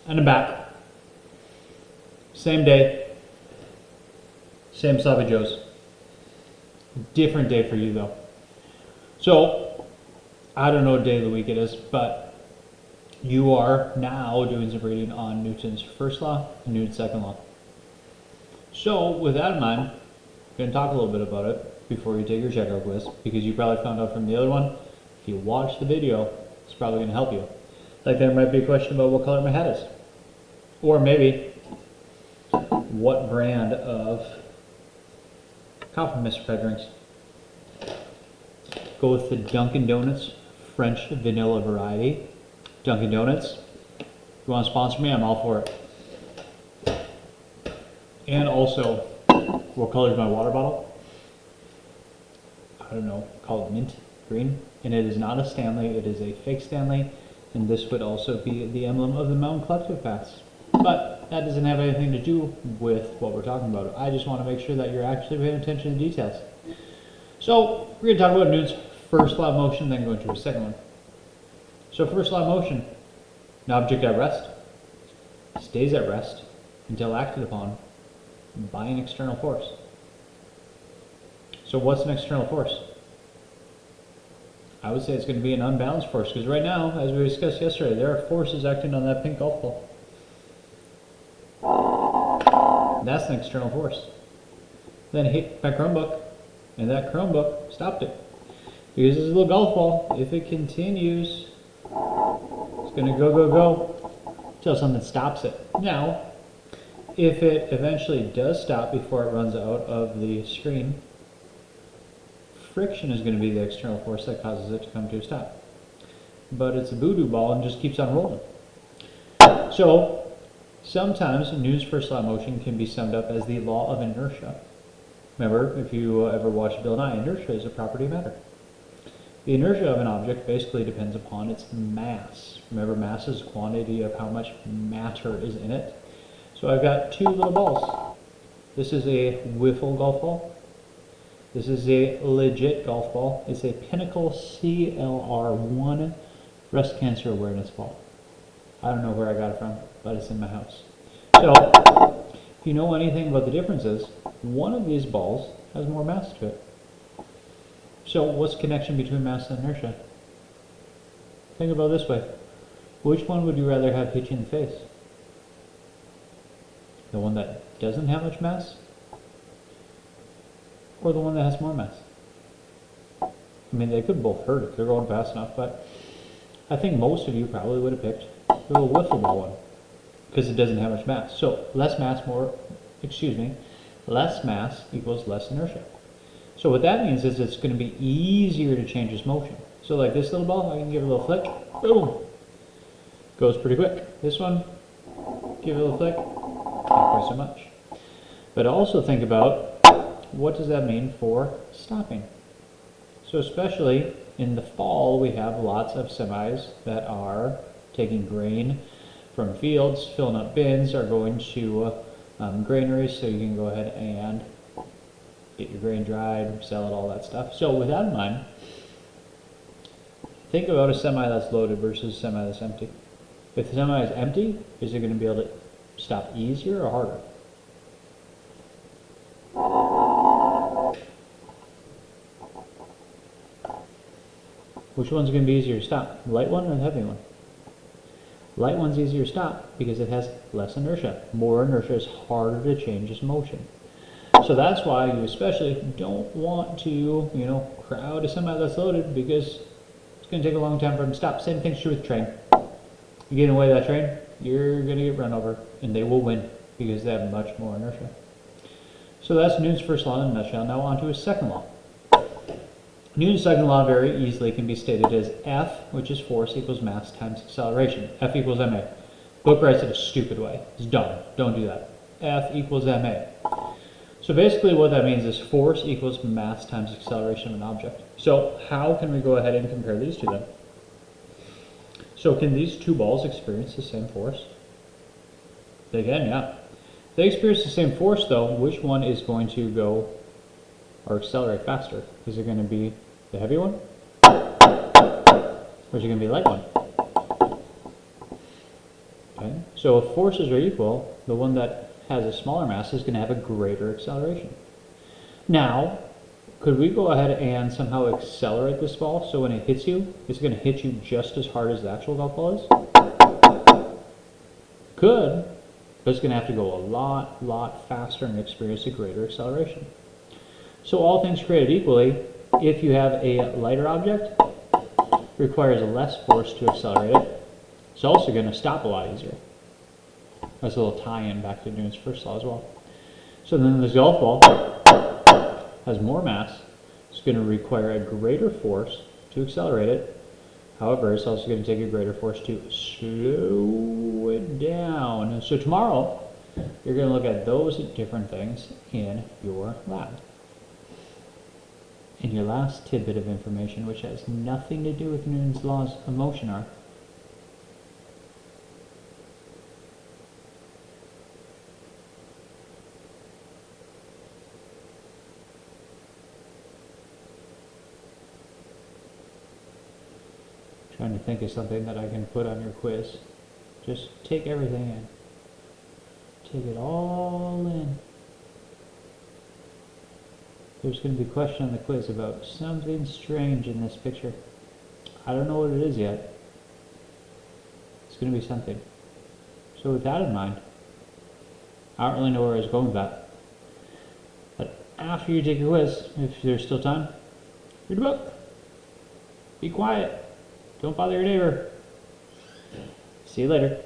And I'm back. Same day, same Sloppy Joes. Different day for you though. So, I don't know what day of the week it is, but you are now doing some reading on Newton's first law and Newton's second law. So, with that in mind, I'm going to talk a little bit about it before you take your checkout quiz, because you probably found out from the other one, if you watch the video, it's probably going to help you. Like there might be a question about what color my hat is. Or maybe, what brand of coffee Mr. Pet drinks? Go with the Dunkin' Donuts French vanilla variety. Dunkin' Donuts, if you want to sponsor me, I'm all for it. And also, what color is my water bottle? I don't know, call it mint green. And it is not a Stanley, it is a fake Stanley. And this would also be the emblem of the Mountain Collective Pass. But that doesn't have anything to do with what we're talking about. I just want to make sure that you're actually paying attention to the details. So, we're going to talk about Newton's first law of motion, then go into his second one. So, first law of motion, an object at rest stays at rest until acted upon by an external force. So, what's an external force? I would say it's going to be an unbalanced force, because right now, as we discussed yesterday, there are forces acting on that pink golf ball. That's an external force. Then it hit my Chromebook, and that Chromebook stopped it. Because this little golf ball, if it continues, it's going to go until something stops it. Now, if it eventually does stop before it runs out of the screen, friction is going to be the external force that causes it to come to a stop. But it's a voodoo ball and just keeps on rolling. So, sometimes Newton's first law of motion can be summed up as the law of inertia. Remember, if you ever watched Bill Nye, inertia is a property of matter. The inertia of an object basically depends upon its mass. Remember, mass is quantity of how much matter is in it. So I've got two little balls. This is a wiffle golf ball. This is a legit golf ball. It's a Pinnacle CLR1 breast cancer awareness ball. I don't know where I got it from, but it's in my house. So, if you know anything about the differences, one of these balls has more mass to it. So, what's the connection between mass and inertia? Think about it this way. Which one would you rather have hit you in the face? The one that doesn't have much mass? Or the one that has more mass? I mean, they could both hurt if they're going fast enough, but I think most of you probably would have picked the little wiffle ball one, because it doesn't have much mass. So, less mass equals less inertia. So what that means is it's going to be easier to change its motion. So like this little ball, I can give it a little flick, boom, goes pretty quick. This one, give it a little flick, not quite so much. But also think about, what does that mean for stopping? So especially in the fall, we have lots of semis that are taking grain from fields, filling up bins, or going to granaries, so you can go ahead and get your grain dried, sell it, all that stuff. So with that in mind, think about a semi that's loaded versus a semi that's empty. If the semi is empty, is it going to be able to stop easier or harder? Which one's going to be easier to stop? The light one or the heavy one? Light one's easier to stop because it has less inertia. More inertia is harder to change its motion. So that's why you especially don't want to, crowd a semi that's loaded, because it's going to take a long time for them to stop. Same thing's true with the train. You get away that train, you're going to get run over, and they will win because they have much more inertia. So that's Newton's first law in a nutshell. Now on to his second law. Newton's second law very easily can be stated as F, which is force, equals mass times acceleration. F equals ma. Book writes it a stupid way. It's dumb. Don't do that. F equals ma. So basically what that means is force equals mass times acceleration of an object. So how can we go ahead and compare these two then? So can these two balls experience the same force? They can, yeah. If they experience the same force though, which one is going to go or accelerate faster? Is it going to be the heavy one? Or is it going to be the light one? something. So if forces are equal, the one that has a smaller mass is going to have a greater acceleration. Now, could we go ahead and somehow accelerate this ball so when it hits you, it's going to hit you just as hard as the actual golf ball is? Could, but it's going to have to go a lot faster and experience a greater acceleration. So all things created equally, if you have a lighter object, it requires less force to accelerate it. It's also going to stop a lot easier. That's a little tie-in back to Newton's first law as well. So then this golf ball has more mass. It's going to require a greater force to accelerate it. However, it's also going to take a greater force to slow it down. And so tomorrow, you're going to look at those different things in your lab. And your last tidbit of information, which has nothing to do with Newton's laws of motion, are trying to think of something that I can put on your quiz. Just take everything in. Take it all in. There's going to be a question on the quiz about something strange in this picture. I don't know what it is yet. It's going to be something. So with that in mind, I don't really know where I was going with that. But after you take your quiz, if there's still time, read a book. Be quiet. Don't bother your neighbor. See you later.